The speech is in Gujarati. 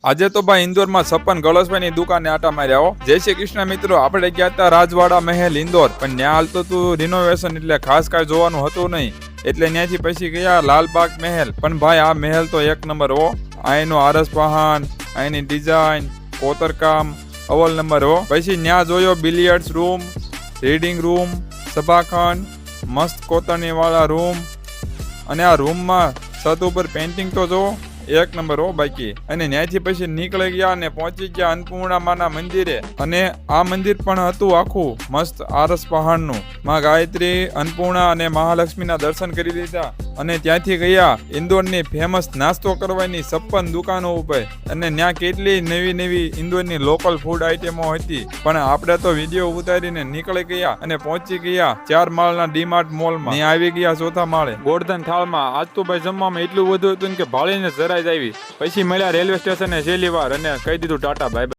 આજે તો ભાઈ ઇન્દોરમાં છપ્પન ગળસભાઈની દુકાને આટા માર્યા હો. જય શ્રી કૃષ્ણ મિત્રો, આપણે ગયા હતા રાજવાડા મહેલ ઇન્દોર, પણ ત્યાં હાલ તો તું રિનોવેશન એટલે ખાસ કાંઈ જોવાનું હતું નહીં, એટલે ત્યાંથી પછી ગયા લાલબાગ મહેલ. પણ ભાઈ આ મહેલ તો એક નંબર હો. અહીંનો આરસ પહાણ, અહીંની ડિઝાઇન, કોતરકામ અવ્વલ નંબર હો. પછી ત્યાં જોયો બિલિયર્ડ્સ રૂમ, રીડિંગ રૂમ, સભાખંડ, મસ્ત કોતરણી વાળા રૂમ, અને આ રૂમમાં છત ઉપર પેન્ટિંગ તો જો એક નંબર હો બાકી. અને ત્યાંથી પછી નીકળી ગયા અને પહોંચી ગયા અન્નપૂર્ણા માના મંદિરે. અને આ મંદિર પણ હતું આખું મસ્ત આરસ પહાડનું. માં ગાયત્રી, અન્નપૂર્ણા અને મહાલક્ષ્મીના દર્શન કરી લીધા. અને ત્યાંથી ગયા ઇન્દોરની ફેમસ નાસ્તો કરવાની 56 દુકાનો ઉપર. અને ત્યાં કેટલી નવી નવી ઇન્દોરની લોકલ ફૂડ આઈટમો હતી. પણ આપણે તો વિડીયો ઉતારીને નીકળી ગયા અને પહોંચી ગયા 4 માળના ડીમાર્ટ મોલમાં. ત્યાં આવી ગયા ચોથા માળે ગોળધન થાળમાં. આજ તો ભાઈ જમવામાં એટલું બધું હતું કે ભાળીને જરાય જ આવી. પછી મળ્યા રેલવે સ્ટેશને છેલ્લી વાર અને કહી દીધું ટાટા બાય બાય.